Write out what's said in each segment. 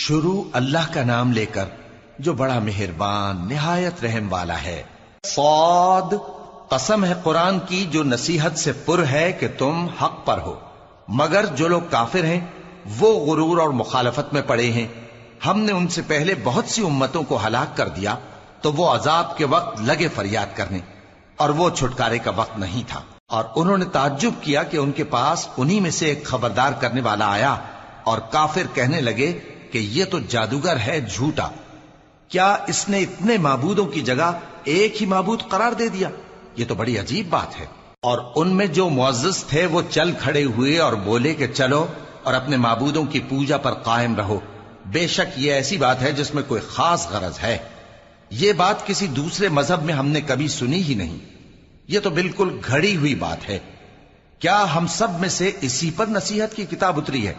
شروع اللہ کا نام لے کر جو بڑا مہربان نہایت رحم والا ہے۔ صاد، قسم ہے قرآن کی جو نصیحت سے پر ہے کہ تم حق پر ہو، مگر جو لوگ کافر ہیں وہ غرور اور مخالفت میں پڑے ہیں۔ ہم نے ان سے پہلے بہت سی امتوں کو ہلاک کر دیا تو وہ عذاب کے وقت لگے فریاد کرنے، اور وہ چھٹکارے کا وقت نہیں تھا۔ اور انہوں نے تعجب کیا کہ ان کے پاس انہی میں سے ایک خبردار کرنے والا آیا، اور کافر کہنے لگے کہ یہ تو جادوگر ہے جھوٹا، کیا اس نے اتنے معبودوں کی جگہ ایک ہی معبود قرار دے دیا؟ یہ تو بڑی عجیب بات ہے۔ اور ان میں جو معزز تھے وہ چل کھڑے ہوئے اور بولے کہ چلو اور اپنے معبودوں کی پوجا پر قائم رہو، بے شک یہ ایسی بات ہے جس میں کوئی خاص غرض ہے۔ یہ بات کسی دوسرے مذہب میں ہم نے کبھی سنی ہی نہیں، یہ تو بالکل گھڑی ہوئی بات ہے۔ کیا ہم سب میں سے اسی پر نصیحت کی کتاب اتری ہے؟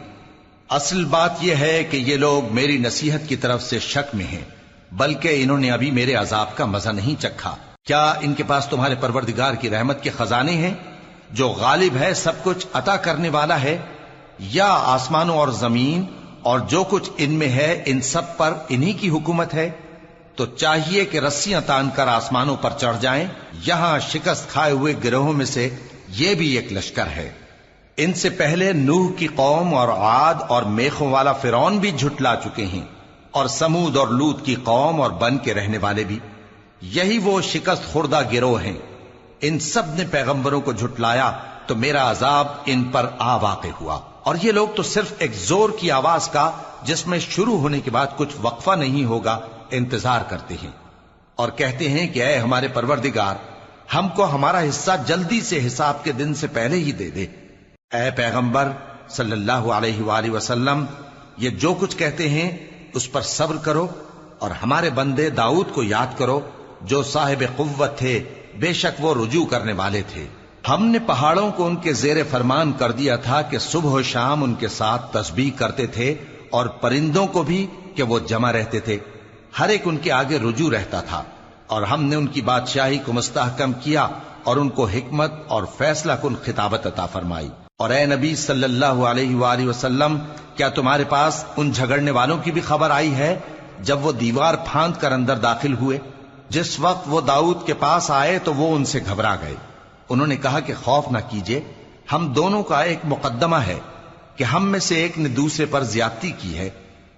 اصل بات یہ ہے کہ یہ لوگ میری نصیحت کی طرف سے شک میں ہیں، بلکہ انہوں نے ابھی میرے عذاب کا مزہ نہیں چکھا۔ کیا ان کے پاس تمہارے پروردگار کی رحمت کے خزانے ہیں جو غالب ہے، سب کچھ عطا کرنے والا ہے؟ یا آسمانوں اور زمین اور جو کچھ ان میں ہے ان سب پر انہی کی حکومت ہے؟ تو چاہیے کہ رسیاں تان کر آسمانوں پر چڑھ جائیں۔ یہاں شکست کھائے ہوئے گروہوں میں سے یہ بھی ایک لشکر ہے۔ ان سے پہلے نوح کی قوم اور عاد اور میخوں والا فرعون بھی جھٹلا چکے ہیں، اور سمود اور لوط کی قوم اور بن کے رہنے والے بھی، یہی وہ شکست خوردہ گروہ ہیں۔ ان سب نے پیغمبروں کو جھٹلایا تو میرا عذاب ان پر آ واقع ہوا، اور یہ لوگ تو صرف ایک زور کی آواز کا جس میں شروع ہونے کے بعد کچھ وقفہ نہیں ہوگا انتظار کرتے ہیں، اور کہتے ہیں کہ اے ہمارے پروردگار، ہم کو ہمارا حصہ جلدی سے حساب کے دن سے پہلے ہی دے دے۔ اے پیغمبر صلی اللہ علیہ وآلہ وسلم، یہ جو کچھ کہتے ہیں اس پر صبر کرو، اور ہمارے بندے داؤد کو یاد کرو جو صاحب قوت تھے، بے شک وہ رجوع کرنے والے تھے۔ ہم نے پہاڑوں کو ان کے زیر فرمان کر دیا تھا کہ صبح و شام ان کے ساتھ تسبیح کرتے تھے، اور پرندوں کو بھی کہ وہ جمع رہتے تھے، ہر ایک ان کے آگے رجوع رہتا تھا۔ اور ہم نے ان کی بادشاہی کو مستحکم کیا اور ان کو حکمت اور فیصلہ کن خطابت عطا فرمائی۔ اور اے نبی صلی اللہ علیہ وآلہ وسلم، کیا تمہارے پاس ان جھگڑنے والوں کی بھی خبر آئی ہے جب وہ دیوار پھاند کر اندر داخل ہوئے؟ جس وقت وہ داؤد کے پاس آئے تو وہ ان سے گھبرا گئے۔ انہوں نے کہا کہ خوف نہ کیجیے، ہم دونوں کا ایک مقدمہ ہے کہ ہم میں سے ایک نے دوسرے پر زیادتی کی ہے،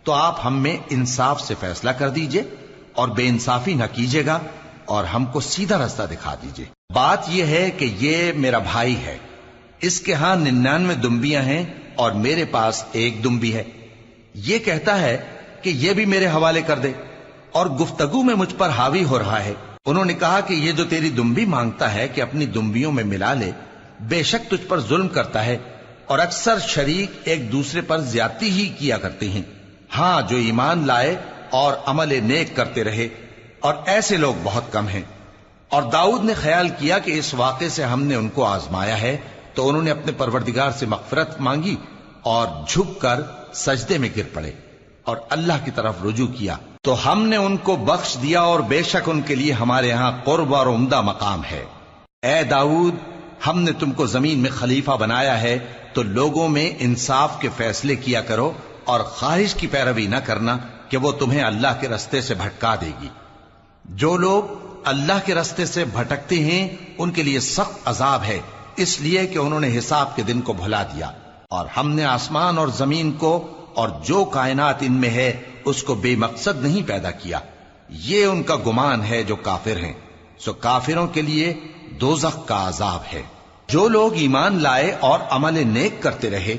تو آپ ہم میں انصاف سے فیصلہ کر دیجئے اور بے انصافی نہ کیجیے گا، اور ہم کو سیدھا رستہ دکھا دیجئے۔ بات یہ ہے کہ یہ میرا بھائی ہے، اس کے ہاں 99 دمبیاں ہیں اور میرے پاس ایک دمبی ہے۔ یہ کہتا ہے کہ یہ بھی میرے حوالے کر دے، اور گفتگو میں مجھ پر حاوی ہو رہا ہے۔ انہوں نے کہا کہ یہ جو تیری دمبی مانگتا ہے کہ اپنی دمبیوں میں ملا لے، بے شک تجھ پر ظلم کرتا ہے، اور اکثر شریک ایک دوسرے پر زیادتی ہی کیا کرتے ہیں۔ ہاں، جو ایمان لائے اور عمل نیک کرتے رہے، اور ایسے لوگ بہت کم ہیں۔ اور داؤد نے خیال کیا کہ اس واقعے سے ہم نے ان کو آزمایا ہے، تو انہوں نے اپنے پروردگار سے مغفرت مانگی اور جھک کر سجدے میں گر پڑے اور اللہ کی طرف رجوع کیا، تو ہم نے ان کو بخش دیا، اور بے شک ان کے لیے ہمارے ہاں قرب اور عمدہ مقام ہے۔ اے داؤد، ہم نے تم کو زمین میں خلیفہ بنایا ہے، تو لوگوں میں انصاف کے فیصلے کیا کرو، اور خواہش کی پیروی نہ کرنا کہ وہ تمہیں اللہ کے رستے سے بھٹکا دے گی۔ جو لوگ اللہ کے رستے سے بھٹکتے ہیں ان کے لیے سخت عذاب ہے، اس لیے کہ انہوں نے حساب کے دن کو بھلا دیا۔ اور ہم نے آسمان اور زمین کو اور جو کائنات ان میں ہے اس کو بے مقصد نہیں پیدا کیا، یہ ان کا گمان ہے جو کافر ہیں، سو کافروں کے لیے دوزخ کا عذاب ہے۔ جو لوگ ایمان لائے اور عمل نیک کرتے رہے،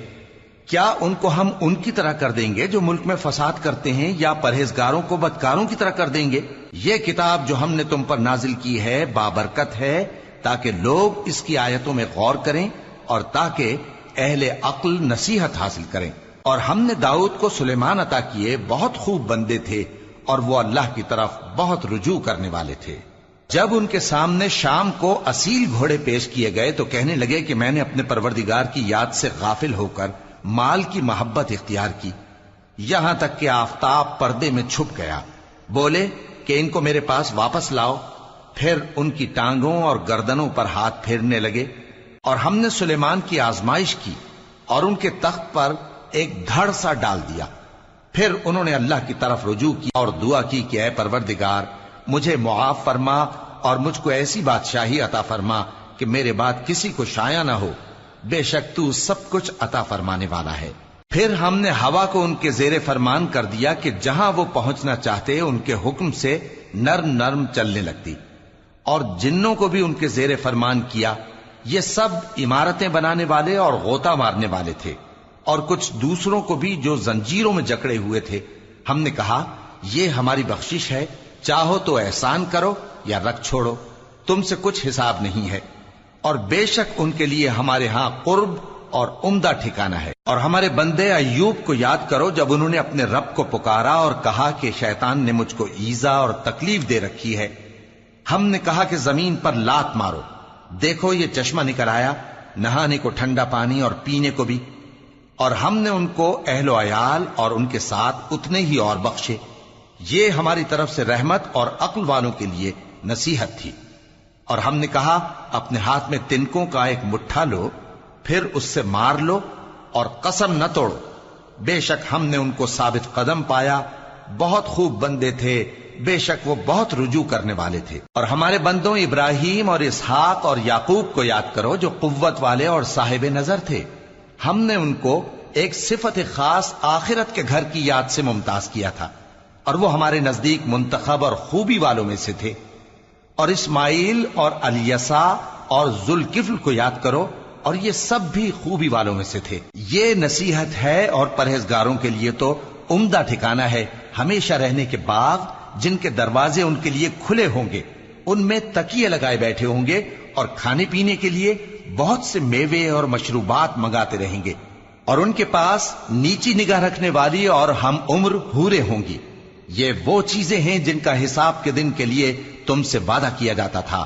کیا ان کو ہم ان کی طرح کر دیں گے جو ملک میں فساد کرتے ہیں، یا پرہیزگاروں کو بدکاروں کی طرح کر دیں گے؟ یہ کتاب جو ہم نے تم پر نازل کی ہے بابرکت ہے، تاکہ لوگ اس کی آیتوں میں غور کریں اور تاکہ اہل عقل نصیحت حاصل کریں۔ اور ہم نے داؤد کو سلیمان عطا کیے، بہت خوب بندے تھے، اور وہ اللہ کی طرف بہت رجوع کرنے والے تھے۔ جب ان کے سامنے شام کو اصیل گھوڑے پیش کیے گئے تو کہنے لگے کہ میں نے اپنے پروردگار کی یاد سے غافل ہو کر مال کی محبت اختیار کی، یہاں تک کہ آفتاب پردے میں چھپ گیا۔ بولے کہ ان کو میرے پاس واپس لاؤ۔ پھر ان کی ٹانگوں اور گردنوں پر ہاتھ پھیرنے لگے، اور ہم نے سلیمان کی آزمائش کی اور ان کے تخت پر ایک دھڑ سا ڈال دیا۔ پھر انہوں نے اللہ کی طرف رجوع کی اور دعا کی کہ اے پروردگار مجھے معاف فرما اور مجھ کو ایسی بادشاہی عطا فرما کہ میرے بعد کسی کو شایع نہ ہو، بے شک تو سب کچھ عطا فرمانے والا ہے۔ پھر ہم نے ہوا کو ان کے زیر فرمان کر دیا کہ جہاں وہ پہنچنا چاہتے ان کے حکم سے نرم نرم چلنے لگتی، اور جنوں کو بھی ان کے زیر فرمان کیا۔ یہ سب عمارتیں بنانے والے اور غوطہ مارنے والے تھے، اور کچھ دوسروں کو بھی جو زنجیروں میں جکڑے ہوئے تھے۔ ہم نے کہا یہ ہماری بخشش ہے، چاہو تو احسان کرو یا رکھ چھوڑو، تم سے کچھ حساب نہیں ہے، اور بے شک ان کے لیے ہمارے ہاں قرب اور عمدہ ٹھکانہ ہے۔ اور ہمارے بندے ایوب کو یاد کرو جب انہوں نے اپنے رب کو پکارا اور کہا کہ شیطان نے مجھ کو ایذا اور تکلیف دے رکھی ہے۔ ہم نے کہا کہ زمین پر لات مارو، دیکھو یہ چشمہ نکل آیا، نہانے کو ٹھنڈا پانی اور پینے کو بھی، اور ہم نے ان کو اہل و عیال اور ان کے ساتھ اتنے ہی اور بخشے۔ یہ ہماری طرف سے رحمت اور عقل والوں کے لیے نصیحت تھی۔ اور ہم نے کہا اپنے ہاتھ میں تنکوں کا ایک مٹھا لو، پھر اس سے مار لو اور قسم نہ توڑو، بے شک ہم نے ان کو ثابت قدم پایا، بہت خوب بندے تھے، بے شک وہ بہت رجوع کرنے والے تھے۔ اور ہمارے بندوں ابراہیم اور اسحاق اور یعقوب کو یاد کرو جو قوت والے اور صاحب نظر تھے۔ ہم نے ان کو ایک صفت خاص آخرت کے گھر کی یاد سے ممتاز کیا تھا، اور وہ ہمارے نزدیک منتخب اور خوبی والوں میں سے تھے۔ اور اسماعیل اور الیسع اور ذوالکفل کو یاد کرو، اور یہ سب بھی خوبی والوں میں سے تھے۔ یہ نصیحت ہے اور پرہیزگاروں کے لیے تو عمدہ ٹھکانہ ہے، ہمیشہ رہنے کے باغ جن کے دروازے ان کے لیے کھلے ہوں گے، ان میں تکیے لگائے بیٹھے ہوں گے، اور کھانے پینے کے لیے بہت سے میوے اور مشروبات منگاتے رہیں گے، اور ان کے پاس نیچی نگاہ رکھنے والی اور ہم عمر حوریں ہوں گی۔ یہ وہ چیزیں ہیں جن کا حساب کے دن کے لیے تم سے وعدہ کیا جاتا تھا،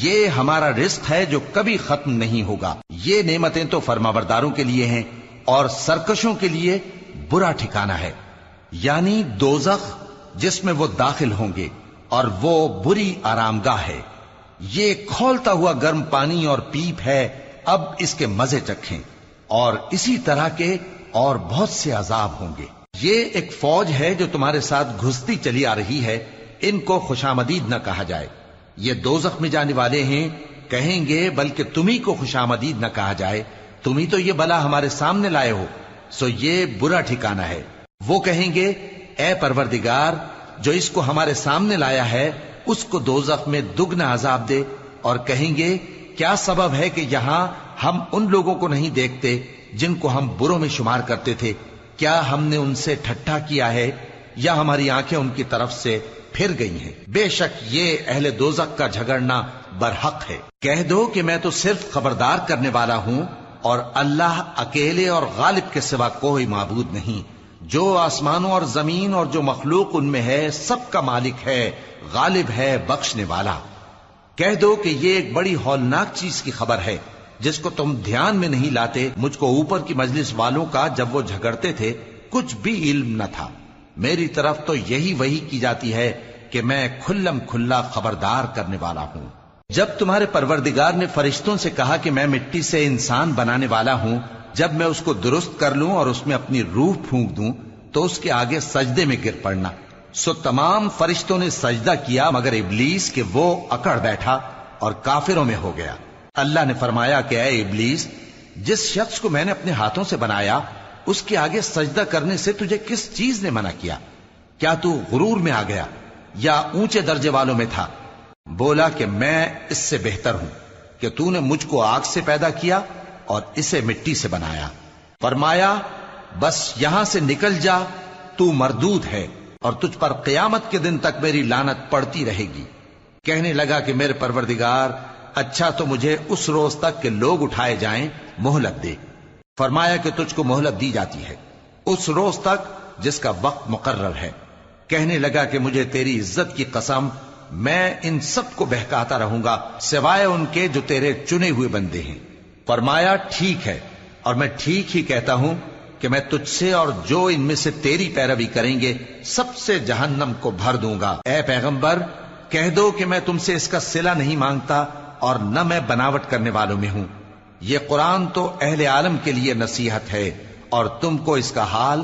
یہ ہمارا رزق ہے جو کبھی ختم نہیں ہوگا۔ یہ نعمتیں تو فرمانبرداروں کے لیے ہیں، اور سرکشوں کے لیے برا ٹھکانہ ہے، یعنی دوزخ جس میں وہ داخل ہوں گے، اور وہ بری آرام گاہ ہے۔ یہ کھولتا ہوا گرم پانی اور پیپ ہے، اب اس کے مزے چکھیں، اور اسی طرح کے اور بہت سے عذاب ہوں گے۔ یہ ایک فوج ہے جو تمہارے ساتھ گھستی چلی آ رہی ہے، ان کو خوشامدید نہ کہا جائے۔ یہ دوزخ میں جانے والے ہیں، کہیں گے بلکہ تمہیں کو خوشامدید نہ کہا جائے، تمہیں تو یہ بلا ہمارے سامنے لائے ہو، سو یہ برا ٹھکانہ ہے۔ وہ کہیں گے اے پروردگار جو اس کو ہمارے سامنے لایا ہے اس کو دوزخ میں دگنا عذاب دے، اور کہیں گے کیا سبب ہے کہ یہاں ہم ان لوگوں کو نہیں دیکھتے جن کو ہم بروں میں شمار کرتے تھے؟ کیا ہم نے ان سے ٹھٹھا کیا ہے یا ہماری آنکھیں ان کی طرف سے پھر گئی ہیں؟ بے شک یہ اہل دوزخ کا جھگڑنا برحق ہے۔ کہہ دو کہ میں تو صرف خبردار کرنے والا ہوں، اور اللہ اکیلے اور غالب کے سوا کوئی معبود نہیں۔ جو آسمانوں اور زمین اور جو مخلوق ان میں ہے سب کا مالک ہے، غالب ہے، بخشنے والا۔ کہہ دو کہ یہ ایک بڑی ہولناک چیز کی خبر ہے جس کو تم دھیان میں نہیں لاتے۔ مجھ کو اوپر کی مجلس والوں کا جب وہ جھگڑتے تھے کچھ بھی علم نہ تھا، میری طرف تو یہی وحی کی جاتی ہے کہ میں کھلم کھلا خبردار کرنے والا ہوں۔ جب تمہارے پروردگار نے فرشتوں سے کہا کہ میں مٹی سے انسان بنانے والا ہوں، جب میں اس کو درست کر لوں اور اس میں اپنی روح پھونک دوں تو اس کے آگے سجدے میں گر پڑنا، سو تمام فرشتوں نے سجدہ کیا مگر ابلیس کہ وہ اکڑ بیٹھا اور کافروں میں ہو گیا۔ اللہ نے فرمایا کہ اے ابلیس، جس شخص کو میں نے اپنے ہاتھوں سے بنایا اس کے آگے سجدہ کرنے سے تجھے کس چیز نے منع کیا؟ کیا تو غرور میں آ گیا یا اونچے درجے والوں میں تھا؟ بولا کہ میں اس سے بہتر ہوں کہ تو نے مجھ کو آگ سے پیدا کیا اور اسے مٹی سے بنایا۔ فرمایا بس یہاں سے نکل جا، تو مردود ہے اور تجھ پر قیامت کے دن تک میری لعنت پڑتی رہے گی۔ کہنے لگا کہ میرے پروردگار، اچھا تو مجھے اس روز تک کہ لوگ اٹھائے جائیں مہلت دے۔ فرمایا کہ تجھ کو مہلت دی جاتی ہے اس روز تک جس کا وقت مقرر ہے۔ کہنے لگا کہ مجھے تیری عزت کی قسم، میں ان سب کو بہکاتا رہوں گا سوائے ان کے جو تیرے چنے ہوئے بندے ہیں۔ فرمایا ٹھیک ہے، اور میں ٹھیک ہی کہتا ہوں کہ میں تجھ سے اور جو ان میں سے تیری پیروی کریں گے سب سے جہنم کو بھر دوں گا۔ اے پیغمبر کہہ دو کہ میں تم سے اس کا صلہ نہیں مانگتا اور نہ میں بناوٹ کرنے والوں میں ہوں۔ یہ قرآن تو اہل عالم کے لیے نصیحت ہے، اور تم کو اس کا حال